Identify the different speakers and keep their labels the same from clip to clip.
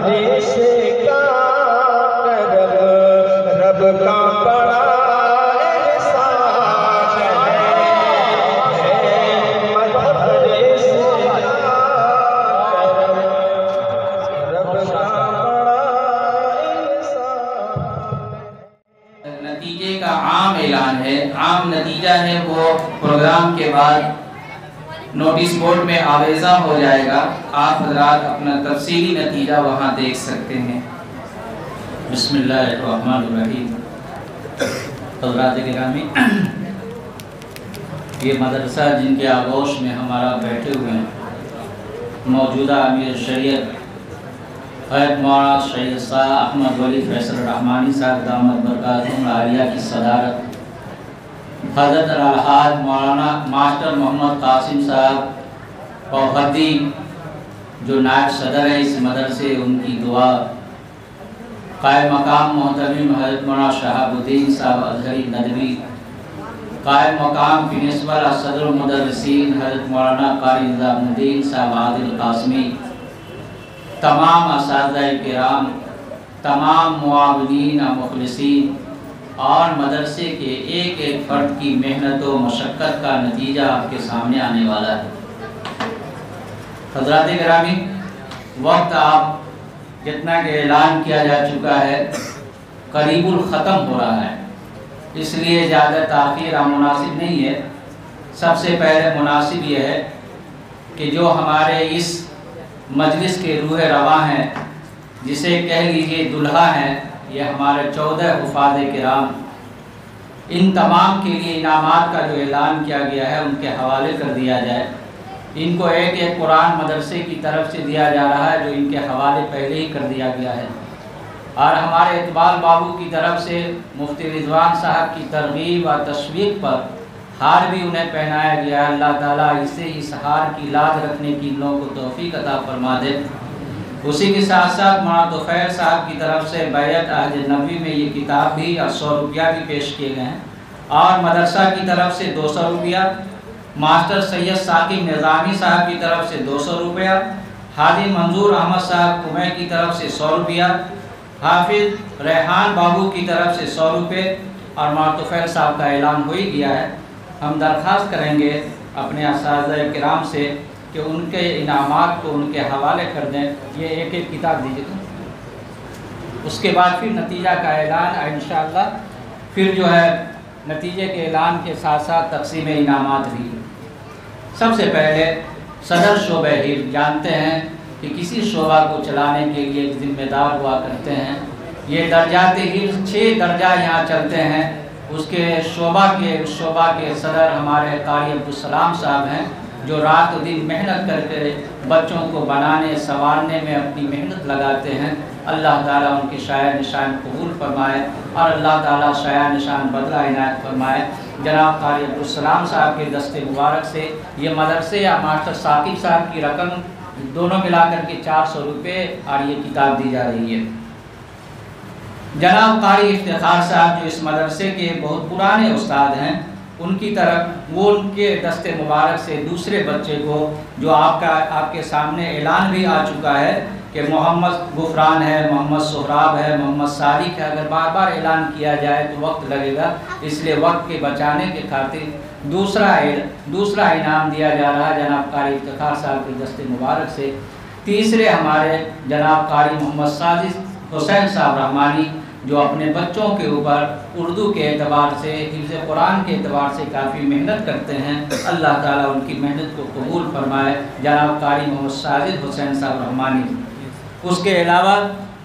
Speaker 1: بارش کا کرم رب کا بڑا احسان ہے، بارش کا کرم رب کا بڑا احسان ہے۔
Speaker 2: نتیجے کا عام اعلان ہے، عام نتیجہ ہے، وہ پروگرام کے بعد نوٹس بورڈ میں آویزہ ہو جائے گا، آپ حضرات اپنا تفصیلی نتیجہ وہاں دیکھ سکتے ہیں۔ بسم اللہ الرحمن الرحیم۔ حضرات گرامی، یہ مدرسہ جن کے آغوش میں ہمارا بیٹھے ہوئے ہیں، موجودہ امیر شریعت حضرت مولانا سید صاحب احمد ولی فیصل الرحمانی صاحب دامت برکاتہم العالیہ کی صدارت، حضرت الحاج مولانا ماسٹر محمد قاسم صاحب اور خطیب جو نائب صدر ہے اس مدرسے، ان کی دعا، قائم مقام محترم حضرت مولانا شہاب الدین صاحب ازہری ندوی، قائم مقام پرنسپل صدر المدرسین حضرت مولانا قاری نظام الدین صاحب عادل قاسمی، تمام اساتذہ کرام، تمام معاونین و مخلصین اور مدرسے کے ایک ایک فرد کی محنت و مشقت کا نتیجہ آپ کے سامنے آنے والا ہے۔ حضرات گرامی، وقت آپ جتنا کہ اعلان کیا جا چکا ہے قریب الختم ہو رہا ہے، اس لیے زیادہ تاخیر مناسب نہیں ہے۔ سب سے پہلے مناسب یہ ہے کہ جو ہمارے اس مجلس کے روح رواں ہیں، جسے کہہ لیجئے دلہا ہیں، یہ ہمارے 14 حفاظ کرام، ان تمام کے لیے انعامات کا جو اعلان کیا گیا ہے ان کے حوالے کر دیا جائے۔ ان کو ایک ایک قرآن مدرسے کی طرف سے دیا جا رہا ہے جو ان کے حوالے پہلے ہی کر دیا گیا ہے، اور ہمارے اقبال بابو کی طرف سے مفتی رضوان صاحب کی ترغیب و تشویق پر ہار بھی انہیں پہنایا گیا ہے۔ اللہ تعالیٰ اسے اس ہار کی لاج رکھنے کی ان لوگوں کو توفیق عطا فرما دے۔ اسی کے ساتھ ساتھ مولانا طفیل صاحب کی طرف سے بیعت عہد نبوی میں یہ کتاب بھی اور 100 روپیہ بھی پیش کیے گئے ہیں، اور مدرسہ کی طرف سے 200 روپیہ، ماسٹر سید ثاقب نظامی صاحب کی طرف سے 200 روپیہ، حاجی منظور احمد صاحب کمیں کی طرف سے 100 روپیہ، حافظ ریحان بابو کی طرف سے 100 روپے، اور مولانا طفیل صاحب کا اعلان ہو ہی گیا ہے۔ ہم درخواست کریں گے اپنے اساتذہ کرام سے کہ ان کے انعامات کو ان کے حوالے کر دیں۔ یہ ایک ایک کتاب دیجیے تو اس کے بعد پھر نتیجہ کا اعلان انشاءاللہ، پھر جو ہے نتیجے کے اعلان کے ساتھ ساتھ تقسیم انعامات بھی۔ سب سے پہلے صدر شعبہ حفظ، جانتے ہیں کہ کسی شعبہ کو چلانے کے لیے ایک ذمہ دار ہوا کرتے ہیں۔ یہ درجات حفظ 6 درجہ یہاں چلتے ہیں، اس کے شعبہ کے صدر ہمارے قاری عبدالسلام صاحب ہیں، جو رات و دن محنت کر کے بچوں کو بنانے سنوارنے میں اپنی محنت لگاتے ہیں۔ اللہ تعالیٰ ان کے شایع نشان قبول فرمائے اور اللہ تعالیٰ شایع نشان بدلہ عنایت فرمائے۔ جناب قاری عبدالسلام صاحب کے دست مبارک سے یہ مدرسے یا ماسٹر ثاقب صاحب کی رقم دونوں ملا کر کے 400 روپے اور یہ کتاب دی جا رہی ہے۔ جناب قاری افتخار صاحب جو اس مدرسے کے بہت پرانے استاد ہیں، ان کی طرف وہ ان کے دست مبارک سے دوسرے بچے کو جو آپ کے سامنے اعلان بھی آ چکا ہے کہ محمد غفران ہے، محمد سہراب ہے، محمد صادق ہے، اگر بار بار اعلان کیا جائے تو وقت لگے گا، اس لیے وقت کے بچانے کے خاطر دوسرا انعام دیا جا رہا ہے جناب قاری افتخار صاحب کے دست مبارک سے۔ تیسرے ہمارے جناب قاری محمد ساجد حسین صاحب رحمانی جو اپنے بچوں کے اوپر اردو کے اعتبار سے، حفظ قرآن کے اعتبار سے کافی محنت کرتے ہیں، اللہ تعالیٰ ان کی محنت کو قبول فرمائے، جناب قاری محمد ساجد حسین صاحب رحمانی۔ اس کے علاوہ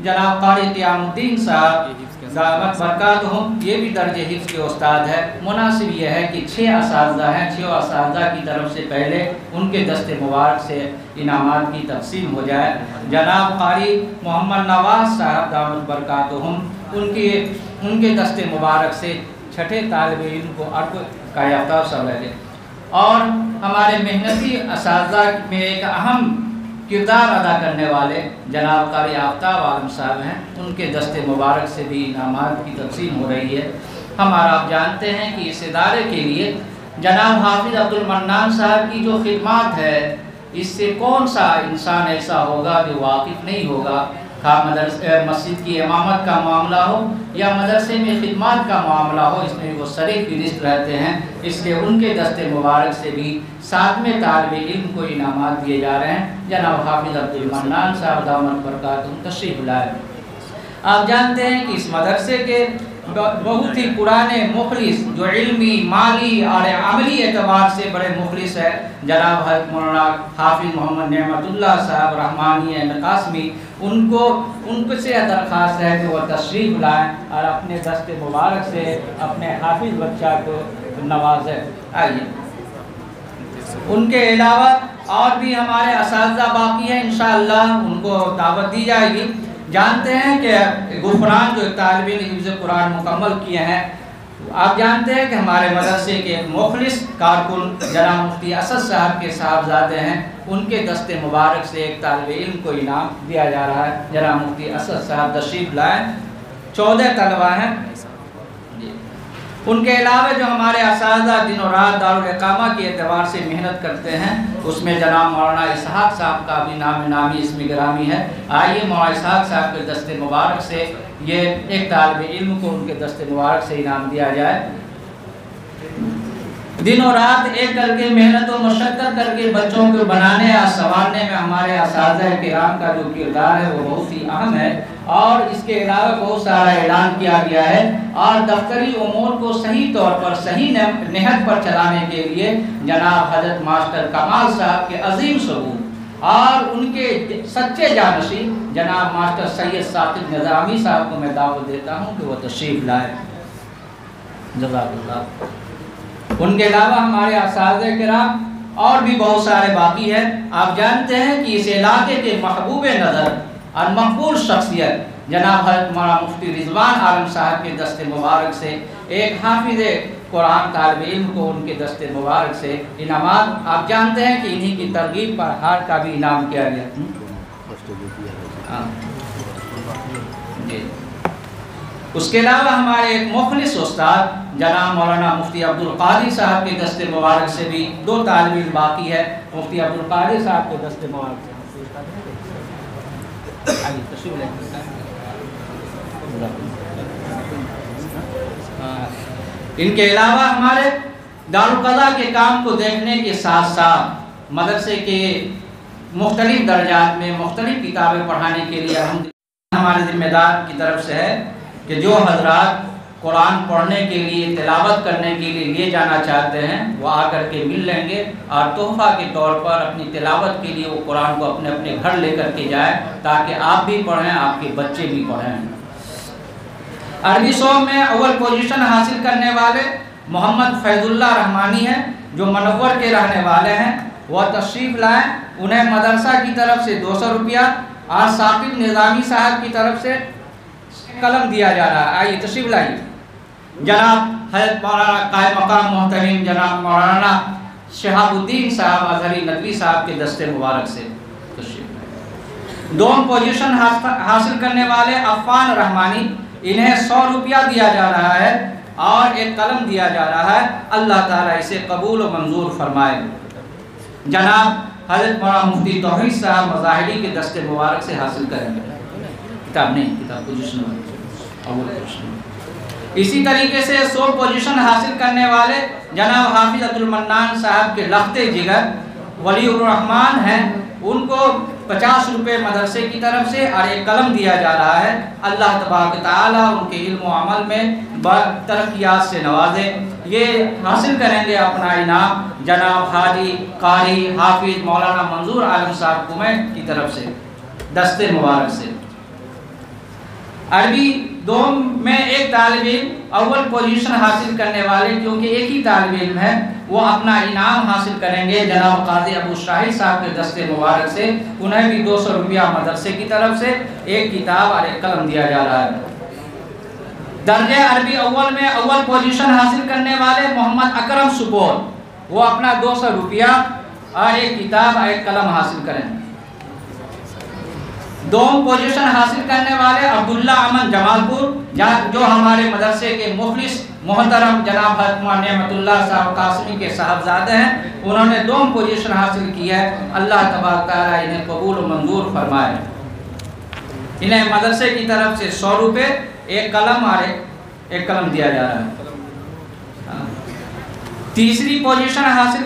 Speaker 2: جناب قاری قیام الدین صاحب دامت برکاتہم، یہ بھی درجہ حفظ کے استاد ہے۔ مناسب یہ ہے کہ 6 اساتذہ ہیں، 6 اساتذہ کی طرف سے پہلے ان کے دست مبارک سے انعامات کی تقسیم ہو جائے۔ جناب قاری محمد نواز صاحب دامت برکاتہم، ان کے دست مبارک سے 6 طالب علم کو عرب کا یافتہ سب لگے، اور ہمارے محنتی اساتذہ میں ایک اہم کردار ادا کرنے والے جناب قاری آفتاب عالم صاحب ہیں، ان کے دست مبارک سے بھی انعامات کی تقسیم ہو رہی ہے۔ ہمارا آپ جانتے ہیں کہ اس ادارے کے لیے جناب حافظ عبد المنان صاحب کی جو خدمات ہے، اس سے کون سا انسان ایسا ہوگا جو واقف نہیں ہوگا۔ مسجد کی امامت کا معاملہ ہو یا مدرسے میں خدمات کا معاملہ ہو، اس میں وہ سرِ فہرست رہتے ہیں، اس لیے ان کے دست مبارک سے بھی 7ویں طالب علم کو انعامات دیے جا رہے ہیں۔ جناب حافظ عبدالمنان صاحب دامت برکاتہم تشریف لائے۔ آپ جانتے ہیں کہ اس مدرسے کے بہت ہی پرانے مخلص جو علمی، مالی اور عملی اعتبار سے بڑے مخلص ہے، جناب حضرت مولانا حافظ محمد نعمت اللہ صاحب رحمانی قاسمی، ان سے درخواست ہے کہ وہ تشریف لائیں اور اپنے دست مبارک سے اپنے حافظ بچہ کو نوازیں۔ آئیے۔ ان کے علاوہ اور بھی ہمارے اساتذہ باقی ہیں، انشاءاللہ ان کو دعوت دی جائے گی۔ جانتے ہیں کہ غفران جو طالب علم حفظ قرآن مکمل کیے ہیں، آپ جانتے ہیں کہ ہمارے مدرسے کے مخلص کارکن جناب مفتی اسد صاحب کے صاحبزادے ہیں، ان کے دست مبارک سے ایک طالب علم کو انعام دیا جا رہا ہے۔ جناب مفتی اسد صاحب تشریف لائیں۔ 14 طلبہ ہیں۔ ان کے علاوہ جو ہمارے اساتذہ دن و رات دارالاقامہ کے اعتبار سے محنت کرتے ہیں، اس میں جناب مولانا اسحاق صاحب کا بھی نامی اسم گرامی ہے۔ آئیے مولانا اسحاق صاحب کے دست مبارک سے یہ ایک طالب علم کو ان کے دست مبارک سے انعام دیا جائے۔ دن و رات ایک کر کے محنت و مشقت کر کے بچوں کو بنانے اور سنوارنے میں ہمارے اساتذہ کرام کا جو کردار ہے وہ بہت ہی اہم ہے، اور اس کے علاوہ بہت سارا اعلان کیا گیا ہے، اور دفتری امور کو صحیح طور پر صحیح نہج پر چلانے کے لیے جناب حضرت ماسٹر کمال صاحب کے عظیم ثبوت اور ان کے سچے جانشین جناب ماسٹر سید ثاقب نظامی صاحب کو میں دعوت دیتا ہوں کہ وہ تشریف لائے۔ جزاک اللہ۔ ان کے علاوہ ہمارے اساتذہ کرام اور بھی بہت سارے باقی ہیں۔ آپ جانتے ہیں کہ اس علاقے کے محبوب نظر اور مقبول شخصیت جناب حضرت مولانا مفتی رضوان عالم صاحب کے دست مبارک سے ایک حافظ قرآن طالب علم کو ان کے دست مبارک سے انعامات، آپ جانتے ہیں کہ انہی کی ترغیب پر ہار کا بھی انعام کیا گیا۔ اس کے علاوہ ہمارے ایک مخلص استاد جناب مولانا مفتی عبدالقادر صاحب کے دست مبارک سے بھی 2 طالب علم باقی ہے۔ مفتی عبدالقادر صاحب کے دست مبارک سے ان کے علاوہ ہمارے دارالقضا کے کام کو دیکھنے کے ساتھ ساتھ مدرسے کے مختلف درجات میں مختلف کتابیں پڑھانے کے لیے ہمارے ذمہ دار کی طرف سے ہے کہ جو حضرات قرآن پڑھنے کے لیے تلاوت کرنے کے لیے لیے جانا چاہتے ہیں وہ آ کر کے مل لیں گے، اور تحفہ کے طور پر اپنی تلاوت کے لیے وہ قرآن کو اپنے اپنے گھر لے کر کے جائیں تاکہ آپ بھی پڑھیں، آپ کے بچے بھی پڑھیں۔ عربی صوب میں اول پوزیشن حاصل کرنے والے محمد فیض اللہ رحمانی ہیں جو منور کے رہنے والے ہیں، وہ تشریف لائیں۔ انہیں مدرسہ کی طرف سے 200 روپیہ اور ثاقب نظامی صاحب کی طرف سے قلم دیا جا رہا ہے۔ آئیے تشریف لائیے۔ جناب حضرت مولانا قائم مقام محترم جناب مولانا شہاب الدین صاحب اظہری ندوی صاحب کے دست مبارک سے تشریف لائیے۔ 2 پوزیشن حاصل کرنے والے عفان رحمانی، انہیں 100 روپیہ دیا جا رہا ہے اور ایک قلم دیا جا رہا ہے، اللہ تعالیٰ اسے قبول و منظور فرمائے۔ جناب حضرت مولانا مفتی توحید صاحب مظاہری کے دست مبارک سے حاصل کریں گے۔ کتاب نہیں، کتاب پوزیشن اول پوزیشن۔ اسی طریقے سے 100 پوزیشن حاصل کرنے والے جناب حافظ عبدالمنان صاحب کے لخت جگر ولی الرحمان ہیں، ان کو 50 روپے مدرسے کی طرف سے اور ایک قلم دیا جا رہا ہے۔ اللہ تبارک تعالیٰ ان کے علم و عمل میں ترقیات سے نوازے۔ یہ حاصل کریں گے اپنا انعام جناب حاجی قاری حافظ مولانا منظور عالم صاحب کومیٹ کی طرف سے دست مبارک سے۔ عربی 2 میں ایک طالب علم اول پوزیشن حاصل کرنے والے، کیونکہ ایک ہی طالب علم ہے، وہ اپنا انعام حاصل کریں گے جناب قاضی ابو شاہد صاحب کے دست مبارک سے۔ انہیں بھی 200 روپیہ مدرسے کی طرف سے ایک کتاب اور ایک قلم دیا جا رہا ہے۔ درجہ عربی اول میں اول پوزیشن حاصل کرنے والے محمد اکرم سپور، وہ اپنا 200 روپیہ اور ایک کتاب اور ایک قلم حاصل کریں۔ 2 پوزیشن حاصل کرنے والے عبداللہ امن جمال پور، جو ہمارے مدرسے کے مخلص محترم جناب حضرت نعمت اللہ صاحب قاسمی کے صاحبزادے ہیں، انہوں نے 2 پوزیشن حاصل کی ہے، اللہ تبارک تعالیٰ انہیں قبول و منظور فرمائے۔ انہیں مدرسے کی طرف سے 100 روپے، ایک قلم اور ایک قلم دیا جا رہا ہے۔ تیسری پوزیشن حاصل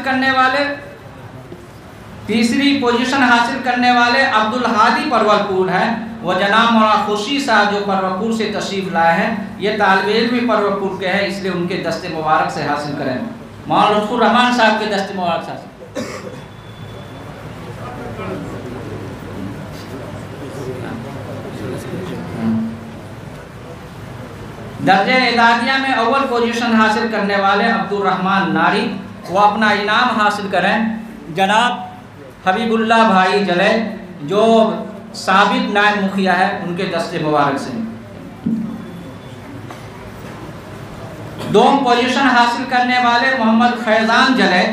Speaker 2: کرنے والے عبدالہادی پرول پور ہیں، وہ جناب مولانا خوشی صاحب جو پرول پور سے تشریف لائے ہیں، یہ طالب علم بھی پرول پور کے ہیں، اس لیے ان کے دست مبارک سے حاصل کریں۔ مولانا لطف الرحمان صاحب کے دست مبارک سے درجہ اعدادیہ میں اول پوزیشن حاصل کرنے والے عبدالرحمان ناری، وہ اپنا انعام حاصل کریں۔ جناب حبیب اللہ بھائی جلے جو سابق نائب مکھیا ہے، ان کے دست مبارک سے۔ دوم پوزیشن حاصل کرنے والے محمد فیضان جلے،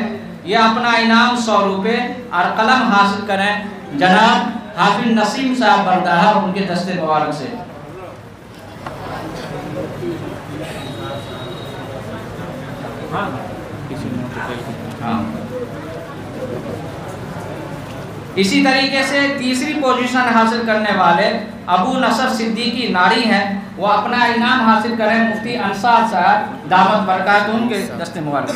Speaker 2: یہ اپنا انعام 100 روپے اور قلم حاصل کریں جناب حافظ نسیم صاحب برداہر، ان کے دست مبارک سے۔ اسی طریقے سے تیسری پوزیشن حاصل کرنے والے ابو نصر صدیقی ناری ہیں، وہ اپنا انعام حاصل کریں مفتی انصار صاحب دامت برکاتہم کے دست مبارک۔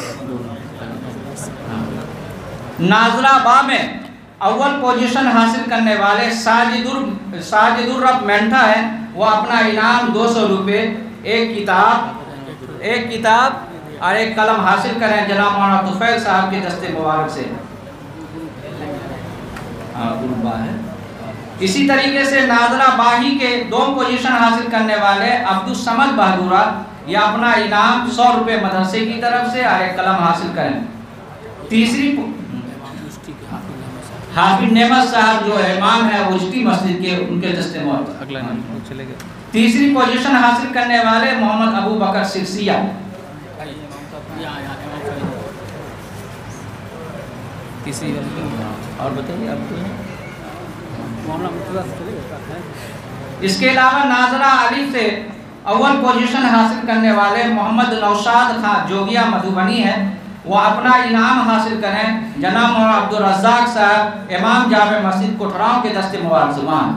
Speaker 2: نازلہ با میں اول پوزیشن حاصل کرنے والے ساجد الرب مینٹھا ہے، وہ اپنا انعام 200 روپے، ایک کتاب اور ایک قلم حاصل کریں جناب مولانا طفیل صاحب کے دست مبارک سے۔ اسی طریقے سے نازلہ باہی کے دوم پوزیشن حاصل کرنے والے عبدالصمد بہادورہ، یہ اپنا انعام 100 روپے مدرسے کی طرف سے اور ایک قلم حاصل کریں۔ تیسری حافظ نعمت صاحب جو امام ہے وجدی مسجد کے، ان کے دست مبارک۔ تیسری پوزیشن حاصل کرنے والے محمد ابو بکر سرسیہ۔ اور بتائیے آپ اس کے علاوہ ناظرہ علی سے اول پوزیشن حاصل کرنے والے محمد نوشاد خان جوگیا مدھوبنی ہے، وہ اپنا انعام حاصل کریں جناب مولانا عبدالرزاق صاحب امام جامع مسجد کوٹھراؤں کے دست مبارک زبان۔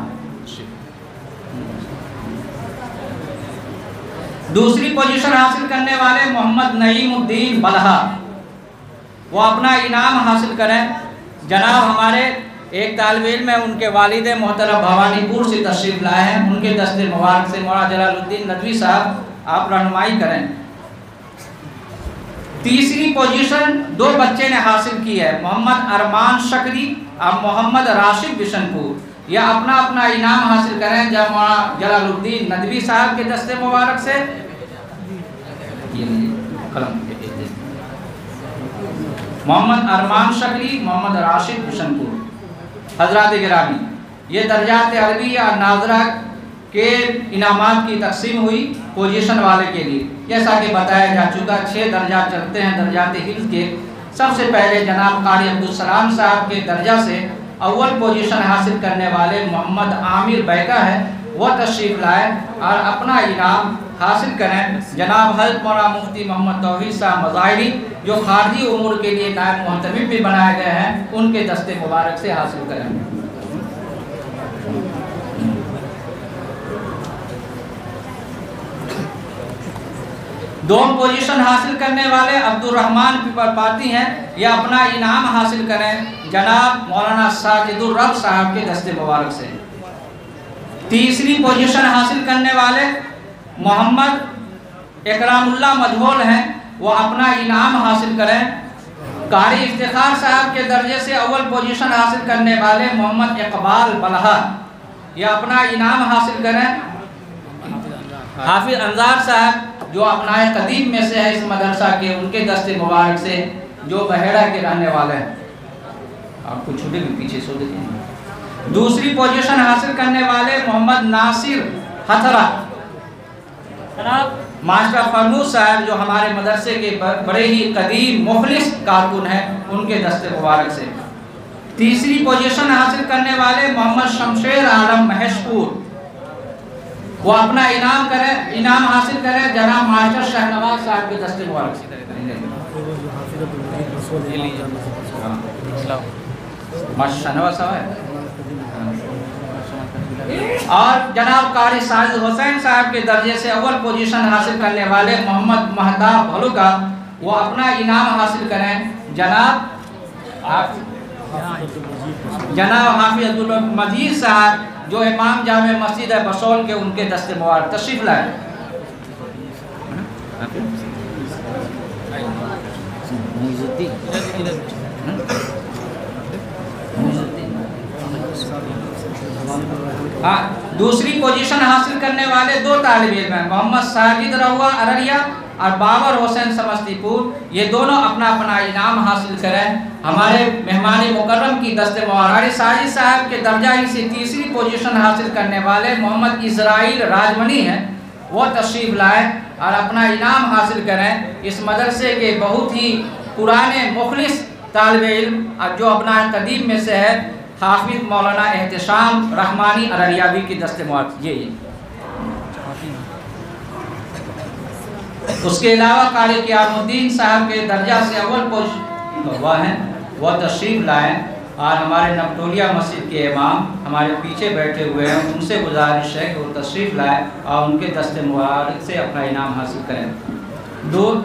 Speaker 2: دوسری پوزیشن حاصل کرنے والے محمد نعیم الدین بلہا، وہ اپنا انعام حاصل کریں جناب ہمارے ایک طالب علم ہے، ان کے والد محترم بھوانی پور سے تشریف لائے ہیں، ان کے دست مبارک سے مولانا جلال الدین ندوی صاحب آپ رہنمائی کریں۔ تیسری پوزیشن 2 بچے نے حاصل کی ہے، محمد ارمان شکری اور محمد راشد بشن پور، یہ اپنا انعام حاصل کریں جب مولانا جلال الدین ندوی صاحب کے دست مبارک سے۔ محمد ارمان شکری، محمد راشد بشن پور۔ حضرات گرامی، یہ درجات عربی اور ناظرہ کے انعامات کی تقسیم ہوئی پوزیشن والے کے لیے۔ جیسا کہ بتایا جا چکا 6 درجات چلتے ہیں درجات حفظ کے۔ سب سے پہلے جناب قاری عبدالسلام صاحب کے درجہ سے اول پوزیشن حاصل کرنے والے محمد عامر بیکا ہے، وہ تشریف لائے اور اپنا انعام حاصل کریں جناب حضرت مولانا مفتی محمد توحید صاحب مظاہری، جو خارجی امور کے لیے نائب محتمم بھی بنائے گئے ہیں، ان کے دست مبارک سے حاصل کریں۔ دوم پوزیشن حاصل کرنے والے عبدالرحمان پیپر پارٹی ہیں، یہ اپنا انعام حاصل کریں جناب مولانا ساجد الرب صاحب کے دست مبارک سے۔ تیسری پوزیشن حاصل کرنے والے محمد اکرام اللہ مجھول ہیں، وہ اپنا انعام حاصل کریں۔ قاری افتخار صاحب کے درجے سے اول پوزیشن حاصل کرنے والے محمد اقبال بلہا، یہ اپنا انعام حاصل کریں۔ حافظ انصار صاحب جو اپنائے قدیم میں سے ہے اس مدرسہ کے، ان کے دست مبارک سے، جو بحیرہ کے رہنے والے ہیں۔ آپ کو چھوٹے بھی پیچھے سو دیتے ہیں۔ دوسری پوزیشن حاصل کرنے والے محمد ناصر ہتھرا، ماسٹر فرنوس صاحب جو ہمارے مدرسے کے بڑے ہی قدیم مخلص کارکن ہیں، ان کے دست مبارک سے۔ تیسری پوزیشن حاصل کرنے والے محمد شمشیر عالم مہشپور، وہ اپنا انعام حاصل کریں جناب ماسٹر شہنواز صاحب کے دست مبارک سے۔ ماسٹر شہنواز صاحب ہے اور جناب قاری ساجد حسین صاحب کے درجے سے اول پوزیشن حاصل کرنے والے محمد مہتاب بھلوکا وہ اپنا انعام حاصل کریں. جناب حافظ عبدالمجید صاحب جو امام جامع مسجد بسول کے ان کے دست مبارک تشریف لائیں. دوسری پوزیشن حاصل کرنے والے دو طالب علم ہیں محمد ساجد روا ارریا اور بابر حسین سمستی پور. یہ دونوں اپنا اپنا انعام حاصل کریں. ہمارے مہمان مکرم کی دست مبارک ساجد صاحب کے درجہ ہی سے تیسری پوزیشن حاصل کرنے والے محمد اسرائیل راجمنی ہیں. وہ تشریف لائیں اور اپنا انعام حاصل کریں. اس مدرسے کے بہت ہی پرانے مخلص طالب علم جو ابناء قدیم میں سے ہے حافظ مولانا احتشام رحمانی ارریاوی کی دست مبارک. یہ اس کے علاوہ قاری قیام الدین صاحب کے درجہ سے اول پوزیشن وہ ہیں وہ تشریف لائیں. اور ہمارے نبٹولیہ مسجد کے امام ہمارے پیچھے بیٹھے ہوئے ہیں ان سے گزارش ہے کہ وہ تشریف لائیں اور ان کے دست مبارک سے اپنا انعام حاصل کریں.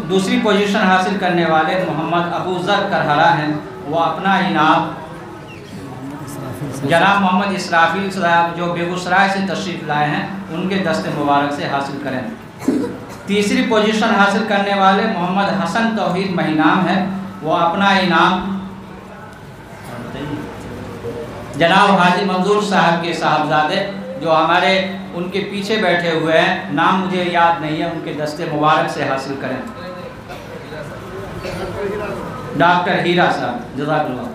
Speaker 2: دوسری پوزیشن حاصل کرنے والے محمد ابو ذر کرہرہ ہیں. وہ اپنا انعام جناب محمد اسرافیل صاحب جو بیگوسرائے سے تشریف لائے ہیں ان کے دست مبارک سے حاصل کریں. تیسری پوزیشن حاصل کرنے والے محمد حسن توحید مہینام ہے. وہ اپنا انعام جناب حاجی منظور صاحب کے صاحبزادے جو ہمارے ان کے پیچھے بیٹھے ہوئے ہیں نام مجھے یاد نہیں ہے ان کے دست مبارک سے حاصل کریں. ڈاکٹر ہیرا صاحب جزاک اللہ.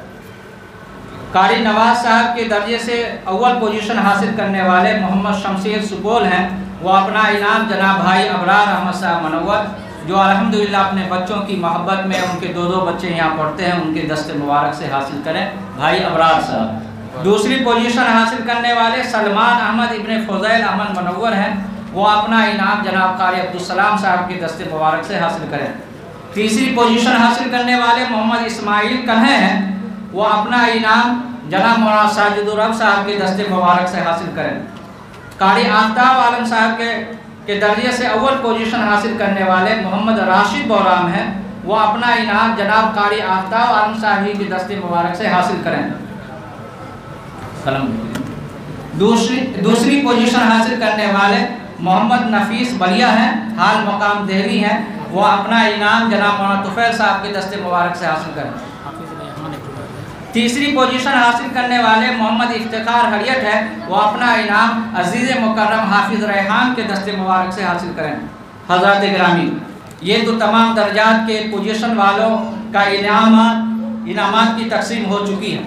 Speaker 2: قاری نواز صاحب کے درجے سے اول پوزیشن حاصل کرنے والے محمد شمشیر سپول ہیں. وہ اپنا انعام جناب بھائی ابرار احمد صاحب منور جو الحمدللہ اپنے بچوں کی محبت میں ان کے دو بچے یہاں پڑھتے ہیں ان کے دست مبارک سے حاصل کریں. بھائی ابرار صاحب. دوسری پوزیشن حاصل کرنے والے سلمان احمد ابن فضیل احمد منور ہیں. وہ اپنا انعام جناب قاری عبدالسلام صاحب کے دست مبارک سے حاصل کریں. تیسری پوزیشن حاصل کرنے والے محمد اسماعیل کنہے ہیں. وہ اپنا انعام جناب مولانا ساجد الرب صاحب کے دست مبارک سے حاصل کریں. قاری آفتاب عالم صاحب کے درجے سے اول پوزیشن حاصل کرنے والے محمد راشد بورام ہیں. وہ اپنا انعام جناب قاری آفتاب عالم صاحب کے دست مبارک سے حاصل کریں. دوسری پوزیشن حاصل کرنے والے محمد نفیس بلیا ہیں حال مقام دہلی ہیں. وہ اپنا انعام جناب مولانا طفیل صاحب کے دست مبارک سے حاصل کریں. تیسری پوزیشن حاصل کرنے والے محمد افتخار ہریٹ ہے. وہ اپنا انعام عزیز مکرم حافظ ریحان کے دست مبارک سے حاصل کریں. حضرات گرامی یہ تو تمام درجات کے پوزیشن والوں کا انعامات کی تقسیم ہو چکی ہے.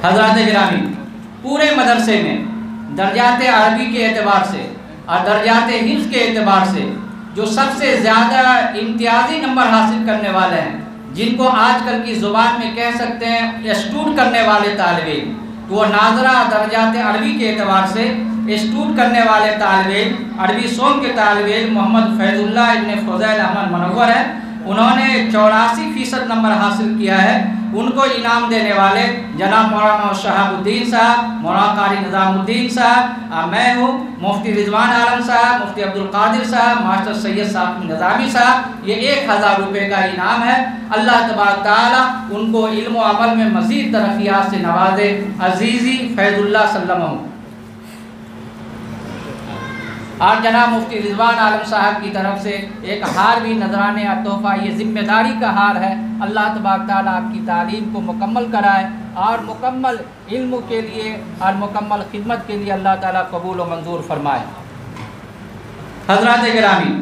Speaker 2: حضرات گرامی پورے مدرسے میں درجات عربی کے اعتبار سے اور درجات حفظ کے اعتبار سے جو سب سے زیادہ امتیازی نمبر حاصل کرنے والے ہیں جن کو آج کل کی زبان میں کہہ سکتے ہیں اسٹوڈ کرنے والے طالب علم تو وہ ناظرہ درجات عربی کے اعتبار سے اسٹوڈ کرنے والے طالب علم عربی سوم کے طالب علم محمد فیض اللہ ابن فضیل احمد منور ہیں. انہوں نے 84% نمبر حاصل کیا ہے. ان کو انعام دینے والے جناب مولانا شہاب الدین صاحب مولانا قاری نظام الدین صاحب میں ہوں مفتی رضوان عالم صاحب مفتی عبدالقادر صاحب ماسٹر سید صاحب نظامی صاحب. یہ 1000 روپے کا انعام ہے. اللہ تبارک تعالیٰ ان کو علم و عمل میں مزید ترقیات سے نوازے. عزیزی فیض اللہ سلمہ. اور جناب مفتی رضوان عالم صاحب کی طرف سے ایک ہار بھی نذرانے اور تحفہ یہ ذمہ داری کا ہار ہے. اللہ تبارک تعالیٰ آپ کی تعلیم کو مکمل کرائے اور مکمل علم کے لیے اور مکمل خدمت کے لیے اللہ تعالیٰ قبول و منظور فرمائے. حضرات گرامی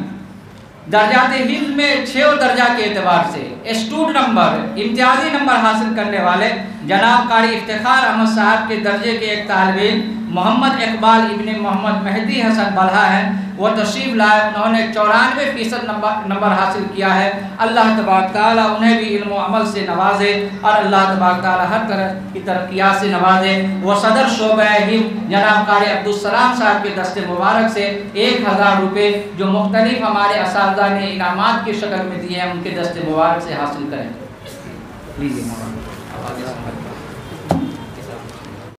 Speaker 2: درجات حفظ میں 6 درجہ کے اعتبار سے اسٹوڈ نمبر امتیازی نمبر حاصل کرنے والے جناب قاری افتخار احمد صاحب کے درجے کے ایک طالب علم محمد اقبال ابن محمد مہدی حسن بلہا ہیں. وہ تشریف لائے. انہوں نے 94% نمبر حاصل کیا ہے. اللہ تبارک تعالیٰ انہیں بھی علم و عمل سے نوازے اور اللہ تبارک تعالیٰ ہر طرح کی ترقیات سے نوازے. وہ صدر شعبہ حفظ جناب قاری عبدالسلام صاحب کے دست مبارک سے 1000 روپے جو مختلف ہمارے اساتذہ نے انعامات کی شکل میں دیے ہیں ان کے دست مبارک سے حاصل کریں.
Speaker 3: لیجیے مولانا آپ آگے سنبھالیے.